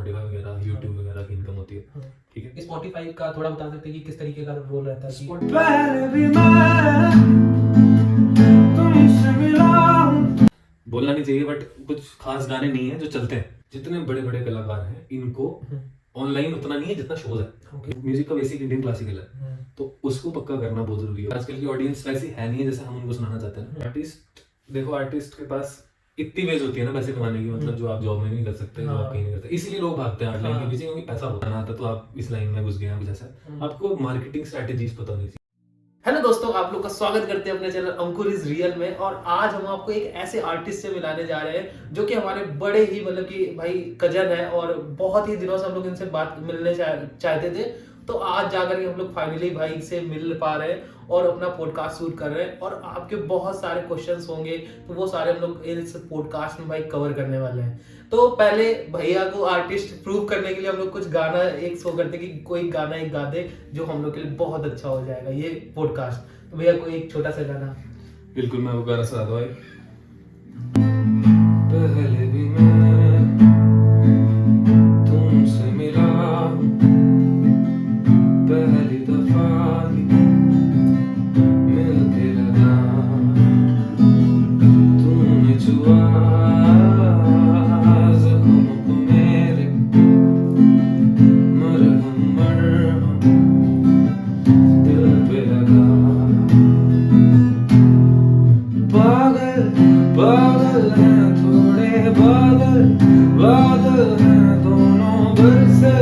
Spotify वगैरह, YouTube वगैरह की इनकम होती है। ठीक है, स्पॉटिफाई का थोड़ा बता सकते हैं कि किस तरीके का रोल रहता है? पहले भी मैं तुमसे मिला हूं। बोलना नहीं चाहिए बट कुछ खास गाने नहीं है जो चलते हैं। जितने बड़े बड़े कलाकार हैं इनको ऑनलाइन उतना नहीं है जितना शोज है। म्यूजिक का बेसिक इंडियन क्लासिकल है, तो उसको पक्का करना बहुत जरूरी है। आजकल की ऑडियंस वैसी है नहीं है जैसे हम उनको सुनाना चाहते हैं। आर्टिस्ट देखो, आर्टिस्ट के पास इतनी वेज होती है ना पैसे कमाने की, मतलब जो आप जॉब में नहीं कर सकते, जो आप कहीं नहीं करते, इसीलिए लोग भागते हैं आर्ट लाइन के पीछे, क्योंकि पैसा होता ना आता तो आप इस लाइन में घुस गए हैं कुछ ऐसा। आपको मार्केटिंग स्ट्रेटेजीज पता होनी चाहिए। हेलो दोस्तों, आप लोग का स्वागत करते हैं अपने चैनल अंकुर इज रियल में। और आज हम आपको एक ऐसे आर्टिस्ट से मिलाने जा रहे हैं जो कि हमारे बड़े ही मतलब कि भाई कजन है, और बहुत ही दिनों से हम लोग इनसे बात मिलने चाहते थे। तो आज जाकर के हम लोग फाइनली भाई से मिल पा रहे हैं और अपना पॉडकास्ट शूट कर रहे हैं। और आपके बहुत सारे क्वेश्चंस होंगे, तो वो सारे हम लोग इस पॉडकास्ट में भाई कवर करने वाले हैं। तो पहले भैया को आर्टिस्ट प्रूव करने के लिए हम लोग कुछ गाना एक शो करते कि कोई गाना एक गा दे जो हम लोग के लिए बहुत अच्छा हो जाएगा ये पॉडकास्ट। तो भैया कोई एक छोटा सा गाना। बिल्कुल, मैं वो गाना सुनाता हूँ। पहले भी मैं तुमसे मिला, पहली दफा मिलके लगा, तूने छुआ ज़ख्म को मेरे, मरहम मरहम दिल पे लगा। पागल पागल हैं थोड़े बादल, बादल हैं दोनों बरसे,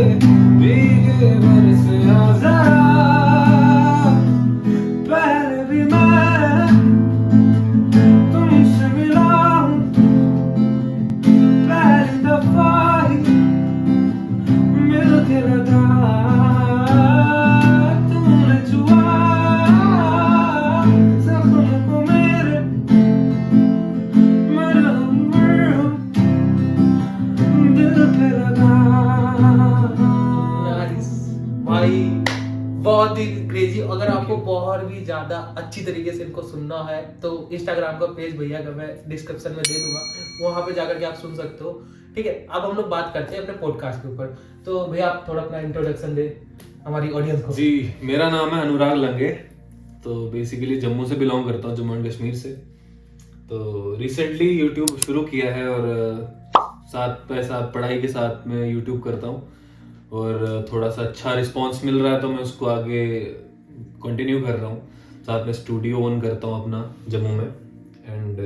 भीगे बरसे आज़ाद। पहले भी मैं तुमसे मिला हूं, पहली दफा ही मिलके लगा, तूने छुआ ज़ख्म को मेरे, मरहम मरहम दिल पे लगा। नाइस भाई, बहुत ही क्रेजी। अगर आपको बहुत भी ज्यादा अच्छी तरीके से इनको सुनना है तो इंस्टाग्राम का पेज भैया का मैं डिस्क्रिप्शन में दे दूंगा, वहां पे जाकर के आप सुन सकते हो। ठीक है, अब हम लोग बात करते हैं अपने पॉडकास्ट के ऊपर। तो भैया आप थोड़ा अपना इंट्रोडक्शन दे हमारी ऑडियंस को। जी, मेरा नाम है अनुराग लंगे। तो बेसिकली जम्मू से बिलोंग करता हूँ, जम्मू एंड कश्मीर से। तो रिसेंटली यूट्यूब शुरू किया है और साथ पैसा पढ़ाई के साथ में यूट्यूब करता हूँ, और थोड़ा सा अच्छा रिस्पांस मिल रहा है तो मैं उसको आगे कंटिन्यू कर रहा हूँ। साथ में स्टूडियो ओन करता हूँ अपना जम्मू में, and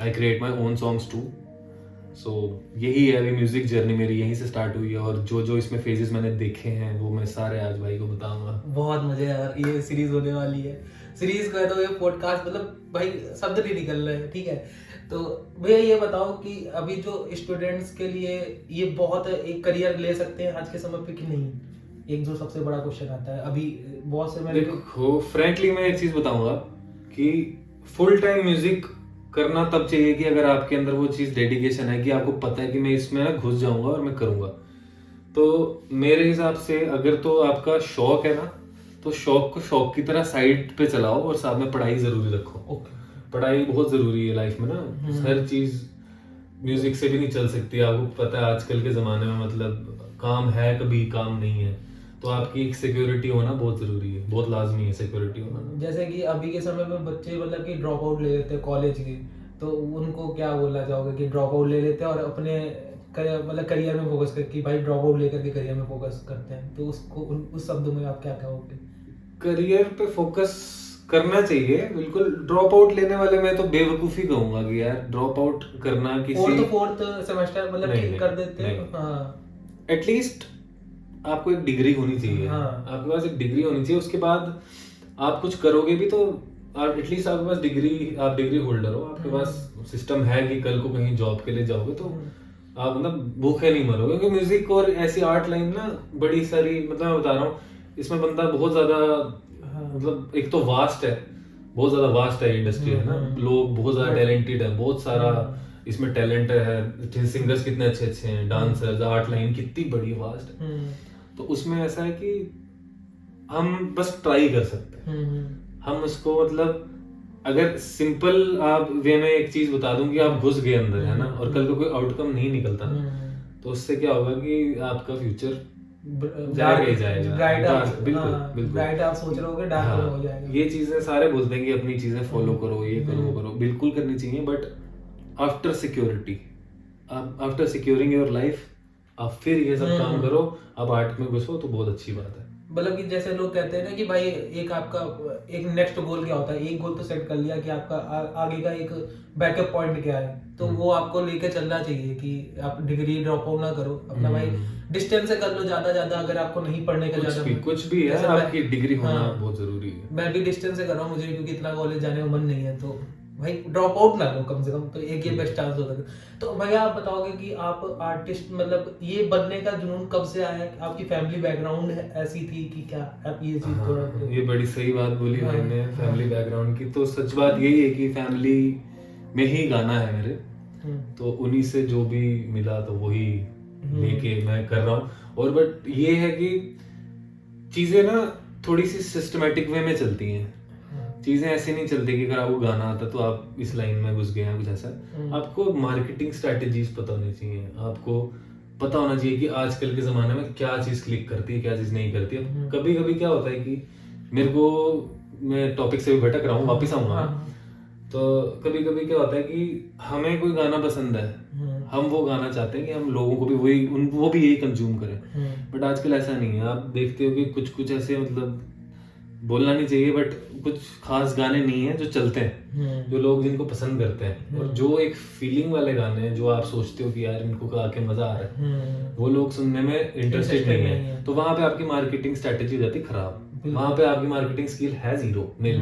I create my own songs too. So यही है, अभी म्यूजिक जर्नी मेरी यहीं से स्टार्ट हुई है, और जो जो इसमें फेजेस मैंने देखे हैं वो मैं सारे आज भाई को बताऊंगा। बहुत मजे यार, ये सीरीज होने वाली है। सीरीज का है तो ये पॉडकास्ट मतलब भाई शब्द नहीं निकल रहे हैं। ठीक है, तो भैया ये बताओ कि अभी जो स्टूडेंट्स के लिए ये बहुत एक करियर ले सकते हैं आज के समय पे कि नहीं? एक जो सबसे बड़ा क्वेश्चन आता है अभी बहुत से मैंने देखो, फ्रैंकली मैं एक चीज बताऊंगा कि फुल टाइम म्यूजिक करना तब चाहिए कि अगर आपके अंदर वो चीज डेडिकेशन है कि आपको पता है कि मैं इसमें ना घुस जाऊंगा और मैं करूंगा। तो मेरे हिसाब से अगर तो आपका शौक है ना, तो शौक को शौक की तरह साइड पे चलाओ और साथ में पढ़ाई जरूरी रखो। पढ़ाई बहुत जरूरी है लाइफ में ना। हर चीज म्यूजिक से भी नहीं चल सकती। आपको पता है आजकल के जमाने में मतलब काम है कभी काम नहीं है, तो आपकी एक सिक्योरिटी होना बहुत जरूरी है, बहुत लाजमी है सिक्योरिटी होना। जैसे कि अभी के समय में बच्चे मतलब कि ड्रॉप आउट ले लेते हैं कॉलेज के, तो उनको क्या बोलना चाहोगे कि ड्रॉप आउट ले लेते हैं और अपने मतलब करियर में फोकस कर कि भाई ड्रॉप आउट लेकर के करियर में फोकस करते हैं, तो उसको उस शब्दों में आप क्या कहोगे? करियर पे फोकस करना चाहिए बिल्कुल। ड्रॉप आउट लेने वाले मैं तो बेवकूफी कहूंगा कि यार ड्रॉप आउट करना किसी फोर्थ सेमेस्टर मतलब कि कर देते हैं। हाँ, एटलीस्ट आपको एक डिग्री होनी चाहिए। हाँ। आपके पास एक डिग्री होनी चाहिए, उसके बाद आप कुछ करोगे भी तो आप एटलीस्ट आपके पास डिग्री, आप डिग्री होल्डर हो, आपके पास सिस्टम है कि कल को कहीं जॉब के लिए जाओगे तो आप मतलब भूखे नहीं मरोगे। क्योंकि म्यूजिक और ऐसी आर्ट लाइन ना बड़ी सारी, मतलब मैं बता रहा हूँ, इसमें बंदा बहुत ज्यादा मतलब एक तो वास्ट है, बहुत ज्यादा वास्ट है इंडस्ट्री है ना। लोग बहुत ज्यादा टैलेंटेड है, बहुत सारा इसमें टैलेंट है। सिंगर्स कितने अच्छे अच्छे हैं, डांसर्स, आर्ट लाइन कितनी बड़ी वास्ट है। तो उसमें ऐसा है कि हम बस ट्राई कर सकते हैं। हम उसको मतलब अगर सिंपल आप वे में एक चीज बता दूं कि आप घुस गए अंदर है ना, और कल को कोई आउटकम नहीं निकलता ना, तो उससे क्या होगा कि आपका फ्यूचर डार्क जाएगा ही जाएगा। ब्राइट Dark, बिल्कुल, बिल्कुल। ब्राइट आप सोच रहे होगे डार्क हाँ, हो जाएगा। ये चीजें सारे बोलते हैं कि अपनी चीजें फॉलो करो, ये करो, वो करो, बिल्कुल करनी चाहिए, but after security, after securing your life, आप फिर ये सब काम करो, आप आर्ट में घुसो तो बहुत अच्छी बात है। मतलब कि जैसे लोग कहते हैं ना कि भाई एक आपका एक नेक्स्ट गोल क्या होता है, एक गोल तो सेट कर लिया कि आपका आगे का एक बैकअप पॉइंट क्या है, तो वो आपको लेके चलना चाहिए कि आप डिग्री ड्रॉप आउट ना करो अपना, भाई डिस्टेंस से कर लो ज्यादा अगर आपको नहीं पढ़ने का ज्यादा कुछ भी है, जैसे मैं- आपकी डिग्री होना हाँ। बहुत जरूरी है। मैं भी डिस्टेंस से कर रहा हूँ, मुझे क्योंकि इतना कॉलेज जाने का मन नहीं है, तो भाई ड्रॉप आउट ना लो कम से कम, तो एक ये बेस्ट चांस होता है। तो भैया आप बताओगे कि आप आर्टिस्ट मतलब ये बनने का जुनून कब से आया, आपकी फैमिली बैकग्राउंड ऐसी थी कि क्या आप ये चीज हाँ, थोड़ा ये बड़ी सही बात बोली हाँ, भाई ने हाँ। फैमिली बैकग्राउंड की। तो सच बात यही है कि फैमिली में ही गाना है मेरे, तो उन्हीं से जो भी मिला तो वही लेके मैं कर रहा हूँ। और बट ये है कि चीजें ना थोड़ी सी सिस्टमेटिक वे में चलती हैं, चीजें ऐसे नहीं चलती कि अगर आपको गाना आता तो आप इस लाइन में घुस गए हैं कुछ ऐसा। आपको मार्केटिंग स्ट्रेटेजीज पता होनी चाहिए, आपको पता होना चाहिए कि आजकल के जमाने में क्या चीज क्लिक करती है, क्या चीज नहीं करती है। कभी कभी क्या होता है कि मेरे को, मैं टॉपिक से भी भटक रहा हूँ, वापस आऊंगा। तो कभी कभी क्या होता है कि हमें कोई गाना पसंद है, हम वो गाना चाहते हैं कि हम लोगों को भी वो भी यही कंज्यूम करें, बट आजकल ऐसा नहीं है। आप देखते हो कि कुछ कुछ ऐसे, मतलब बोलना नहीं चाहिए, बट कुछ खास गाने नहीं है जो चलते हैं, जो लोग जिनको पसंद करते हैं, और जो एक फीलिंग वाले गाने हैं जो आप सोचते हो कि यार इनको गा के मजा आ रहा है, वो लोग सुनने में इंटरेस्टेड नहीं है। तो वहां पे आपकी मार्केटिंग स्ट्रेटेजी हो जाती है खराब, वहां पे आपकी मार्केटिंग स्किल है जीरो, नील।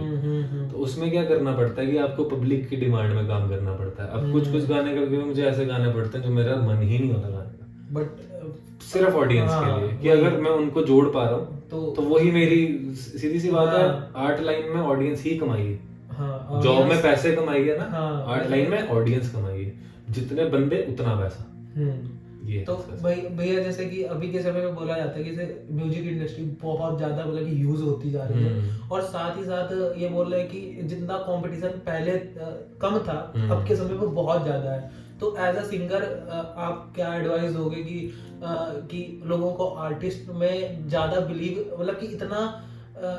तो उसमें क्या करना पड़ता है कि आपको पब्लिक की डिमांड में काम करना पड़ता है। अब कुछ कुछ गाने कभी मुझे ऐसे गाने पड़ते हैं जो मेरा मन ही नहीं होता गाने का, बट सिर्फ ऑडियंस के लिए, कि अगर मैं उनको जोड़ पा रहा हूँ तो वही मेरी सीधी सी बात है। आर्ट लाइन में ऑडियंस ही कमाई है, जॉब में पैसे कमाई है ना, आर्ट लाइन में ऑडियंस कमाई है, जितने बंदे उतना पैसा। ये तो भैया जैसे कि अभी के समय में बोला जाता है कि म्यूजिक इंडस्ट्री बहुत ज्यादा मतलब कि यूज होती जा रही है, और साथ ही साथ ये बोल रहे हैं कि जितना कंपटीशन पहले कम था, अब के समय में बहुत ज्यादा है। तो एज अ सिंगर आप क्या एडवाइस दोगे कि लोगों को आर्टिस्ट में ज्यादा बिलीव, मतलब कि इतना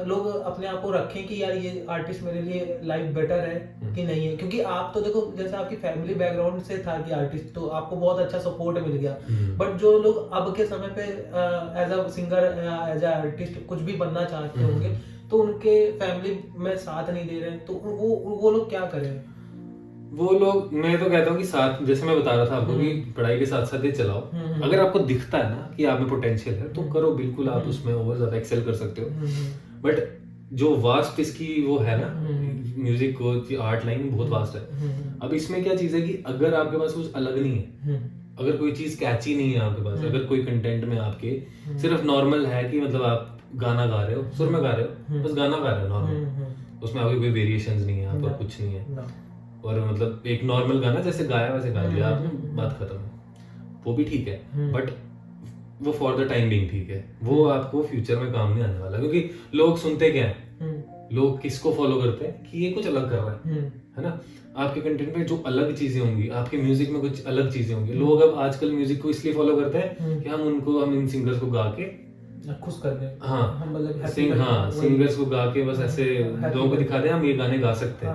लोग अपने आप को रखें कि यार ये आर्टिस्ट मेरे लिए लाइफ बेटर है कि नहीं है? क्योंकि आप तो देखो जैसे आपकी फैमिली बैकग्राउंड से था कि आर्टिस्ट, तो आपको बहुत अच्छा सपोर्ट मिल गया, बट जो लोग अब के समय पे as a singer as a artist कुछ भी बनना चाहते होंगे, तो उनके फैमिली में साथ नहीं दे रहे हैं, तो वो लोग क्या करें? वो लोग, मैं तो कहता हूँ कि साथ, जैसे मैं बता रहा था आपको कि पढ़ाई के साथ साथ ये चलाओ। अगर आपको दिखता है ना कि आप में पोटेंशियल है तो करो, बिल्कुल आप उसमें और ज्यादा एक्सेल कर सकते हो। बट जो वास्ट इसकी वो है ना, म्यूजिक को आर्ट लाइन बहुत वास्ट है। अब इसमें क्या चीज है कि अगर आपके पास कुछ अलग नहीं है, अगर कोई चीज कैची नहीं है आपके पास, अगर कोई कंटेंट में आपके सिर्फ नॉर्मल है कि मतलब आप गाना गा रहे हो, सुर में गा रहे हो, बस गाना गा रहे हो नॉर्मल, उसमें आपकी कोई वेरिएशंस नहीं है, आपका कुछ नहीं है, और मतलब एक नॉर्मल गाना जैसे गाया वैसे गा दिया आपने, बात खत्म, वो भी ठीक है, बट वो फॉर द टाइम बीइंग ठीक है, वो आपको फ्यूचर में काम नहीं आने वाला। क्योंकि लोग सुनते क्या है, लोग किसको फॉलो करते हैं कि ये कुछ अलग कर रहा है ना। आपके कंटेंट में जो अलग चीजें होंगी, आपके म्यूजिक में कुछ अलग चीजें होंगी। लोग अब आजकल म्यूजिक को इसलिए फॉलो करते हैं कि हम इन सिंगर्स को गा के खुश कर दें, हाँ मतलब सिंगर्स को गा के बस ऐसे लोगों को दिखा दें हम ये गाने गा सकते हैं,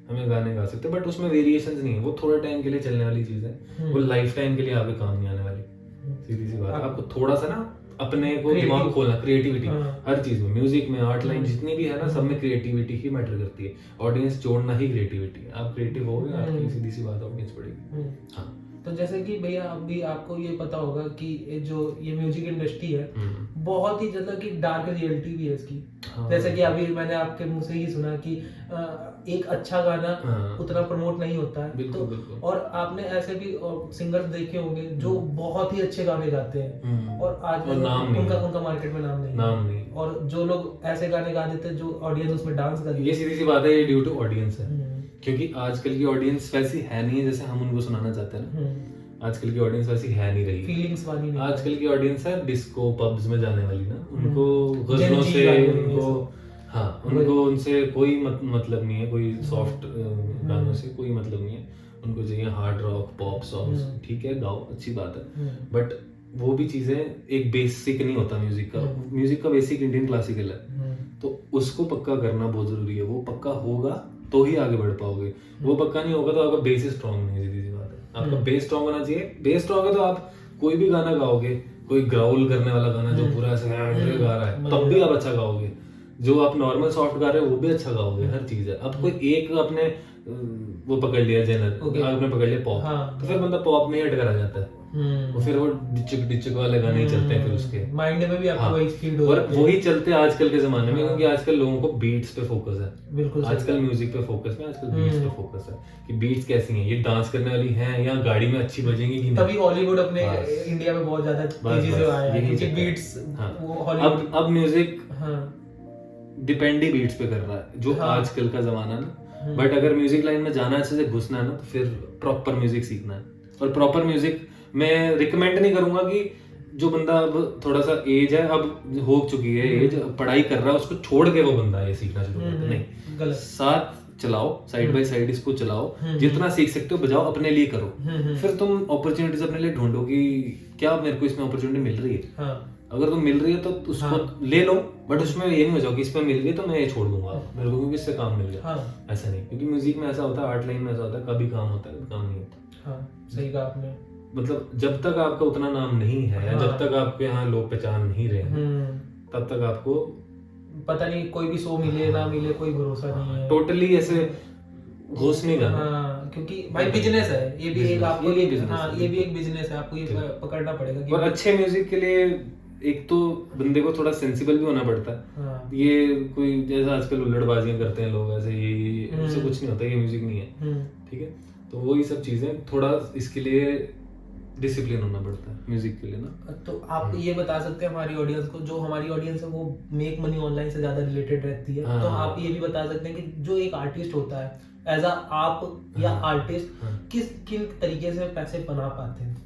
हमें गाने गा सकते हैं, बट उसमें वेरिएशंस नहीं है। वो थोड़ा टाइम के लिए चलने वाली चीज है, वो लाइफ टाइम के लिए आपके काम नहीं आने वाली, सीधी सी बात है। आपको थोड़ा सा ना अपने को दिमाग खोलना, क्रिएटिविटी हर चीज में, म्यूजिक में, आर्ट लाइन जितनी भी है ना, सब में क्रिएटिविटी ही मैटर करती है। ऑडियंस जोड़ना ही क्रिएटिविटी है। आप क्रिएटिव हो गए, आपकी सीधी सी बात ऑडियंस पड़ेगी। हाँ, तो जैसे कि भैया अभी आपको ये पता होगा कि ये म्यूजिक इंडस्ट्री है, बहुत ही मतलब कि डार्क रियलिटी भी है इसकी। जैसे कि अभी मैंने आपके मुंह से ही सुना कि एक अच्छा गाना उतना प्रमोट नहीं होता है, बिल्कुल, तो बिल्कुल। और आपने ऐसे भी सिंगर्स देखे होंगे जो बहुत ही अच्छे गाने गाते हैं, और आज उनका मार्केट में नाम नहीं, और जो लोग ऐसे गाने गा देते हैं जो ऑडियंस उसमें डांस कर, ये सीधी सी बात है, ये ड्यू टू ऑडियंस है। क्योंकि आजकल की ऑडियंस वैसी है नहीं है जैसे हम उनको सुनाना चाहते हैं ना। आजकल की ऑडियंस वैसी है नहीं रही, फीलिंग्स वाली नहीं। आजकल की ऑडियंस है डिस्को पब्स में जाने वाली ना, उनको गजलों से, उनको उनसे कोई मतलब नहीं है, कोई सॉफ्ट गानों से कोई मतलब नहीं है। उनको चाहिए हार्ड रॉक पॉप सॉन्ग्स, ठीक है गाओ अच्छी बात है, बट वो भी चीजें एक बेसिक नहीं होता म्यूजिक का। म्यूजिक का बेसिक इंडियन क्लासिकल है, तो उसको पक्का करना बहुत जरूरी है। वो पक्का होगा तो ही आगे बढ़ पाओगे, वो पक्का नहीं होगा तो आपका बेस स्ट्रांग नहीं है, सीधी सी बात है। आपका बेस स्ट्रांग होना चाहिए, बेस स्ट्रांग है तो आप कोई भी गाना गाओगे, कोई ग्राउल करने वाला गाना जो पूरा ऐसे गा रहा है तब भी आप अच्छा गाओगे, जो आप नॉर्मल सॉफ्ट गा रहे हो वो भी अच्छा गाओगे, हर चीज है। अब कोई एक आपने वो पकड़ लिया जेनर, आपने पकड़ लिया पॉप, तो फिर बंदा पॉप में ही अटका रह जाता है, वो फिर वो डिचक वाले गाने ही चलते हैं फिर उसके माइंड में भी आपको वही फीड हो और वही चलते हैं आजकल के जमाने में, क्योंकि आजकल लोगों को बीट्स पे फोकस है, बिल्कुल आजकल म्यूजिक पे फोकस है, आजकल बीट्स पे फोकस है कि बीट्स कैसी हैं, ये डांस करने वाली हैं या गाड़ी में अच्छी बजेंगी कि नहीं। तभी हॉलीवुड अपने इंडिया में बहुत ज्यादा तेजी से आया है, क्योंकि बीट्स वो हॉलीवुड अब म्यूजिक डिपेंड ही बीट्स पे कर रहा है, जो आजकल का जमाना ना। बट अगर म्यूजिक लाइन में जाना अच्छे से घुसना है ना, तो फिर प्रॉपर म्यूजिक सीखना है। और प्रॉपर म्यूजिक मैं रिकमेंड नहीं करूंगा कि जो बंदा अब थोड़ा सा एज है, अब हो चुकी है एज, पढ़ाई कर रहा है, उसको छोड़ के वो बंदा ये सीखना शुरू करता नहीं, गलत। साथ चलाओ, साइड बाय साइड इसको चलाओ, जितना सीख सकते हो बजाओ, अपने लिए करो, फिर तुम अपॉर्चुनिटीज अपने लिए ढूंढो कि क्या मेरे को इसमें अपॉर्चुनिटी मिल रही है। अगर तुम मिल रही है तो उसको ले लो, बट उसमें ये नहीं हो जाओ कि इसमें मिल गई तो मैं ये छोड़ दूंगा मेरे को क्योंकि इससे काम मिल गया, ऐसा नहीं। क्योंकि म्यूजिक में ऐसा होता है, आर्ट लाइन में ऐसा होता है, कभी काम होता है कभी काम नहीं होता। सही कहा आपने। मतलब जब तक आपका उतना नाम नहीं है या जब तक आपके यहाँ लोग पहचान नहीं रहे हैं, तब तक आपको पता नहीं कोई भी शो मिले ना मिले कोई भरोसा नहीं है, टोटली ऐसे घुस नहीं जाना। क्योंकि भाई बिजनेस है ये भी एक, आपको ये भी एक बिजनेस है, आपको ये पकड़ना पड़ेगा। और अच्छे म्यूजिक के लिए एक तो बंदे को थोड़ा सेंसिबल भी होना पड़ता है। ये कोई जैसा आजकल उल्लड़बाजियां करते हैं लोग, ऐसे ये इससे कुछ नहीं होता, ये म्यूजिक नहीं है, ठीक है। तो वही सब चीजें थोड़ा इसके लिए डिसिप्लिन होना पड़ता है म्यूजिक के लिए ना। तो आप ये बता सकते हैं हमारी ऑडियंस को, जो हमारी ऑडियंस है वो मेक मनी ऑनलाइन से ज्यादा रिलेटेड रहती है, तो आप ये भी बता सकते हैं कि जो एक आर्टिस्ट होता है एज आप या आर्टिस्ट किन तरीके से पैसे बना पाते हैं?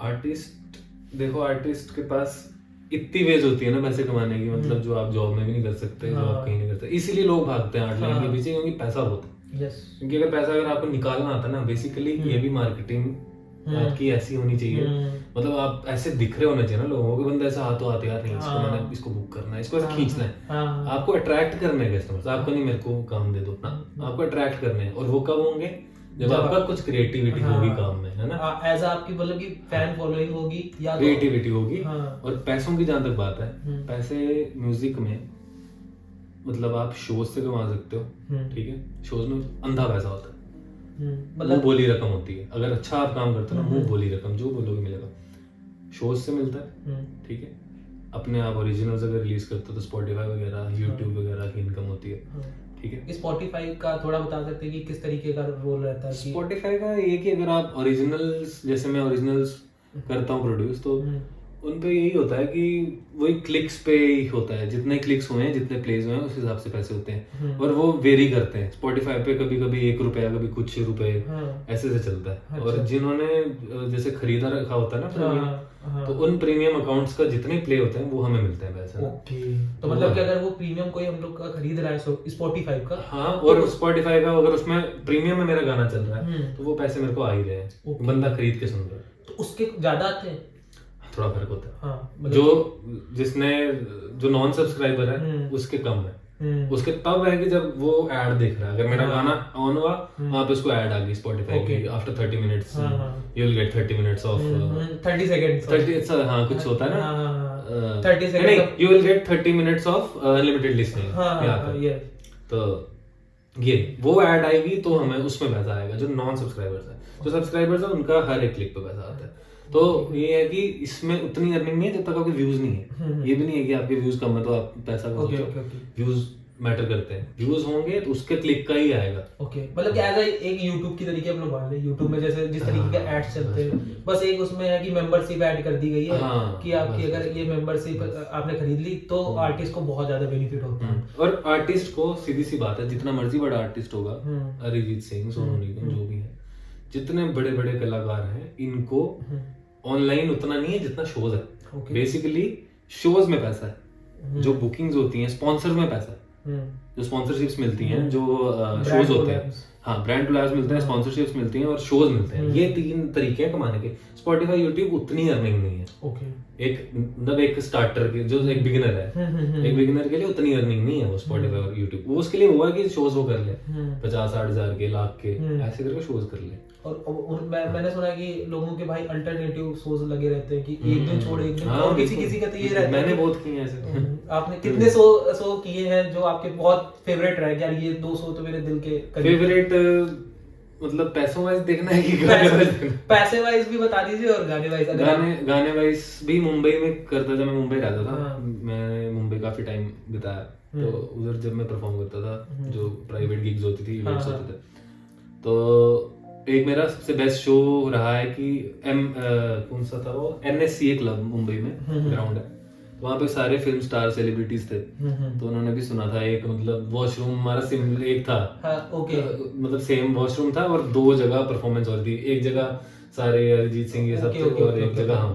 आर्टिस्ट देखो, आर्टिस्ट के पास इतनी वेज होती है ना पैसे कमाने की, मतलब जो आप जॉब में भी नहीं कर सकते, जो आप कहीं नहीं करते, इसीलिए लोग भागते हैं आर्ट लाइन के पीछे, क्योंकि पैसा बहुत है। क्योंकि अगर पैसा अगर आपको निकालना आता ना, बेसिकली ये भी मार्केटिंग आपकी ऐसी होनी चाहिए, मतलब आप ऐसे दिख रहे होने चाहिए ना लोगों को, बंदा ऐसा हाथों हाथ यार नहीं इसको मैंने इसको बुक करना है, इसको ऐसे खींचना है, आपको अट्रैक्ट करने हैं कस्टमर्स, आपको नहीं मेरे को काम दे दो ना, आपको अट्रैक्ट करने हैं। और वो कब होंगे? जब आपका कुछ क्रिएटिविटी होगी काम में, है ना, एज आपकी मतलब कि फैन फॉलोइंग होगी या क्रिएटिविटी होगी। और पैसों की जहां तक बात है, पैसे म्यूजिक में मतलब आप शोज से कमा सकते हो, ठीक है। शोज में अंधा पैसा होता है, मतलब बोली रकम होती है। अगर अच्छा आप काम करते हो ना, मुंह बोली रकम, जो बोलोगे मिलेगा। शोज से मिलता है, ठीक है। अपने आप ओरिजिनल्स अगर रिलीज करते हो तो स्पॉटिफाई वगैरह, यूट्यूब वगैरह की इनकम होती है, ठीक है। स्पॉटिफाई का थोड़ा बता सकते हैं कि किस तरीके का रोल रहता है? स्पॉटिफाई का ये कि अगर आप ओरिजिनल्स, जैसे मैं ओरिजिनल्स करता हूँ प्रोड्यूस, तो उन पे यही होता है कि वही क्लिक्स पे ही होता है, जितने क्लिक्स हुए हैं, जितने प्लेज हुए हैं, उस हिसाब से पैसे होते हैं। और वो वेरी करते हैं। स्पॉटिफाई पे कभी कभी 1 रुपया, कभी कुछ रुपए, ऐसे से चलता है। और जिन्होंने जैसे खरीदा रखा होता है ना प्रीमियम, तो उन प्रीमियम अकाउंट्स का जितने प्ले होते हैं वो हमें मिलते हैं पैसे। तो मतलब कि अगर वो प्रीमियम कोई हम लोग का खरीद रहा है स्पॉटिफाई का, हाँ, और स्पॉटिफाई का अगर उसमें प्रीमियम में मेरा गाना चल रहा है तो वो पैसे मेरे को आ ही रहे हैं, बंदा खरीद के सुन रहा है, तो उसके ज्यादा आते हैं। थोड़ा फर्क होता है। जो नॉन सब्सक्राइबर है उसके कम है, उसके तब है कि जब वो ऐड देख रहा है। अगर मेरा गाना ऑन हुआ, आप इसको ऐड आ गई स्पॉटिफाई की, after 30 minutes you will get 30 minutes of 30 seconds 30, हाँ कुछ होता है ना, 30 second, you will get 30 minutes of unlimited listening. तो ये वो ऐड आएगी तो हमें उसमें पैसा आएगा। जो नॉन सब्सक्राइबर्स है, जो सब्सक्राइबर्स है उनका हर एक क्लिक पे पैसा आता है। तो ये है कि इसमें उतनी अर्निंग नहीं है जब तक आपके व्यूज नहीं है। ये भी नहीं है कि आपके व्यूज कम है तो आप पैसा कमाओगे। व्यूज मैटर करते हैं, व्यूज होंगे तो उसके क्लिक का ही आएगा। मतलब कि एज एक YouTube की तरीके हम लोग मान लें, YouTube में जैसे जिस तरीके के एड्स चलते हैं, बस एक उसमें है कि मेंबरशिप ऐड कर दी गई है कि आपकी अगर ये मेंबरशिप आपने खरीद ली तो आर्टिस्ट को बहुत ज्यादा बेनिफिट होता है। और आर्टिस्ट को सीधी सी बात है, जितना मर्जी बड़ा आर्टिस्ट होगा, अरिजीत सिंह, सोनू निगम, जो भी है, जितने बड़े बड़े कलाकार हैं, इनको ऑनलाइन उतना नहीं है जितना शोज है। बेसिकली शोज में पैसा है, जो बुकिंग्स होती हैं, स्पॉन्सर्स में पैसा है, जो स्पॉन्सरशिप्स मिलती हैं, जो Brand शोज होते हैं, collabs। हाँ ब्रांड कोलैब्स मिलते हैं, स्पॉन्सरशिप्स मिलती हैं और शोज मिलते हैं। ये 3 तरीके हैं कमाने के। स्पॉटिफाई, यूट्यूब उतनी अर्निंग नहीं है। ओके। एक मतलब एक स्टार्टर के जो एक बिगिनर है, एक बिगिनर के लिए उतनी अर्निंग नहीं है वो स्पॉटिफाई और यूट्यूब। वो उसके लिए हुआ है कि शोज वो कर ले 50-60 हजार के, लाख के, ऐसे करके शोज कर ले। और मैंने सुना है कि लोगों के भाई अल्टरनेटिव शोज लगे रहते हैं कि एक दिन छोड़ एक दिन, और किसी का तो ये रहता है। मैंने बहुत किए हैं ऐसे। आपने कितने शो किए हैं जो आपके बहुत फेवरेट रहे? यार ये 2 शो तो मेरे दिल के करीब। फेवरेट मतलब पैसों वाइज देखना है कि गाने वाइज देखना है? पैसे वाइज भी बता दीजिए और गाने वाइज। गाने वाइज भी मुंबई में करता था, मैं मुंबई रहता था। हाँ। मैं मुंबई काफी टाइम बिताया, तो उधर जब मैं परफॉर्म करता था, जो प्राइवेट गिग्स होती थी, इवेंट्स हाँ, होते थे, तो एक मेरा सबसे बेस्ट शो रहा है कि कौन सा था वो, NSCA क्लब मुंबई में ग्राउंड है, वहाँ पे सारे फिल्म स्टार सेलिब्रिटीज थे। तो उन्होंने भी सुना था। एक मतलब वॉशरूम हमारा सिमिलर एक था। हाँ, ओके। मतलब सेम वॉशरूम था और 2 जगह परफॉर्मेंस हो रही थी। एक जगह सारे अरिजीत सिंह ये सब थे, और एक जगह हम।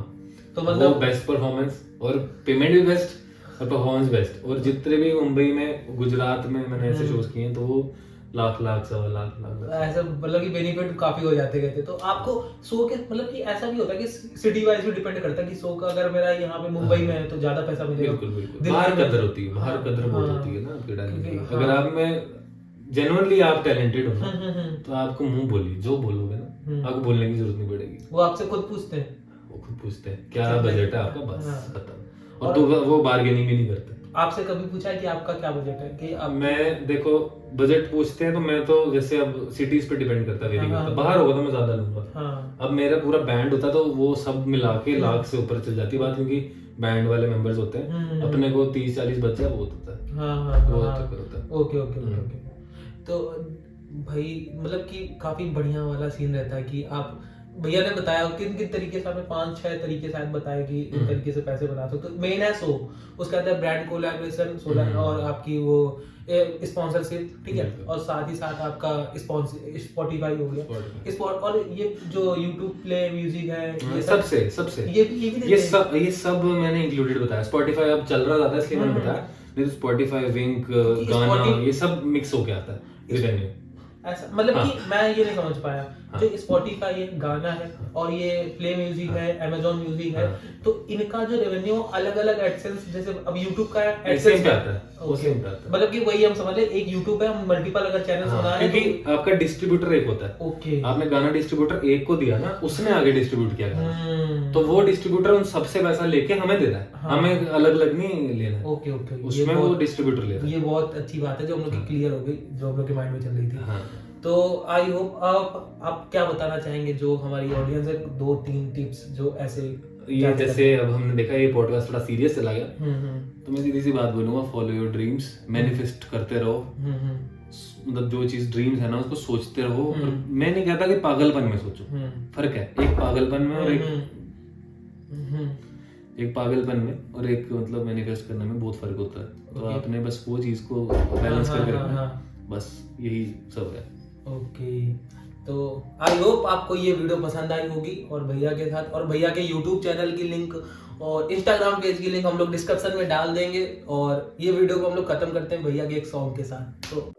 तो मतलब मतलब बेस्ट परफॉर्मेंस और पेमेंट भी बेस्ट और परफॉर्मेंस बेस्ट। और जितने भी मुंबई में, गुजरात में मैंने ऐसे शोज किए हैं, तो वो लाख, 1.25 लाख ऐसा मतलब कि बेनिफिट काफी हो जाते गए थे। तो आपको शो के मतलब कि ऐसा भी होता है कि सिटी वाइज भी डिपेंड करता है कि शो का अगर मेरा यहाँ पे मुंबई में है तो ज्यादा पैसा मिलेगा। बिल्कुल बिल्कुल। बाहर कदर होती है, बाहर कदर बहुत होती है ना आपके टैलेंट की। अगर आप में जेन्युइनली आप टैलेंटेड हो ना, तो आपको मुंह बोलिए, जो बोलोगे ना, आपको बोलने की जरूरत नहीं पड़ेगी। वो आपसे खुद पूछते हैं। वो खुद पूछते हैं क्या बजट है आपका, बस हाँ। खत्म। और तो वो बार्गेनिंग भी नहीं करते। आपसे कभी पूछा है कि आपका क्या बजट है? कि आप मैं देखो बजट पूछते हैं तो मैं तो जैसे अब सिटीज पे डिपेंड करता है, वेरी हाँ, करता। बाहर होगा तो मैं ज्यादा लूंगा। हाँ। अब मेरा पूरा बैंड होता तो वो सब मिला के लाख से ऊपर चल जाती बात, क्योंकि बैंड वाले मेंबर्स होते हैं, अपने को 30-40 बच्चा बहुत होता है। हाँ, वो चक्कर होता है। Okay okay okay. तो भाई मतलब कि काफी बढ़िया वाला सीन रहता है कि आप, भैया ने बताया किन किन तरीके से, आपने 5-6 तरीके शायद बताया कि इन तरीके से पैसे बना सकते हो। मेन है शो, उसके अंदर ब्रांड कोलैबोरेशन, और आपकी वो स्पॉन्सरशिप, ठीक है, और साथ ही साथ आपका स्पॉटिफाई हो गया, और ये जो यूट्यूब प्ले म्यूजिक है, ये सबसे ये भी ये सब मैंने इंक्लूडेड बताया। स्पॉटिफाई अब चल रहा था इसलिए मैंने बताया, नहीं तो स्पॉटिफाई, विंक, गाना, ये सब मिक्स होके आता है रेवेन्यू। ऐसा मतलब कि मैं ये नहीं समझ पाया, जो स्पॉटिफाई है, गाना है, और ये प्ले म्यूजिक है, अमेजोन म्यूजिक है, तो इनका जो रेवेन्यू अलग अलग एडसेंस, जैसे अब यूट्यूब का एडसेंस पे आता है, वो सेम पे आता है। मतलब कि वही हम समझ ले, एक यूट्यूब है, हम मल्टीपल अगर चैनल्स बना रहे हैं, क्योंकि आपका डिस्ट्रीब्यूटर एक होता है। ओके। आपने गाना डिस्ट्रीब्यूटर एक को दिया ना, उसने आगे डिस्ट्रीब्यूट किया गाना, तो वो डिस्ट्रीब्यूटर उन सबसे पैसा लेके हमें देता है, हमें अलग अलग नहीं लेना है। ओके ओके, उसमें वो डिस्ट्रीब्यूटर लेता है। ये बहुत अच्छी बात है जो हम लोग की क्लियर हो गई, जो हम लोग के माइंड में चल रही थी। हाँ। तो आई होप आप क्या बताना चाहेंगे जो हमारी ऑडियंस है, 2-3 टिप्स जो ऐसे ये जैसे अब हमने देखा ये पॉडकास्ट थोड़ा सीरियस चला गया, तो मैं सीधी सी बात बोलूंगा, फॉलो योर ड्रीम्स, मैनिफेस्ट करते रहो। मतलब जो चीज ड्रीम्स है ना, उसको सोचते रहो। और मैं नहीं कहता कि पागलपन में सोचो, फर्क है एक पागलपन में और एक पागलपन में और एक मतलब मैनिफेस्ट करने में बहुत फर्क होता है। तो आपने बस वो चीज को बैलेंस करके रखना, बस यही सब है। ओके, तो आई होप आपको ये वीडियो पसंद आई होगी, और भैया के साथ, और भैया के यूट्यूब चैनल की लिंक और इंस्टाग्राम पेज की लिंक हम लोग डिस्क्रिप्शन में डाल देंगे। और ये वीडियो को हम लोग खत्म करते हैं भैया के एक सॉन्ग के साथ। तो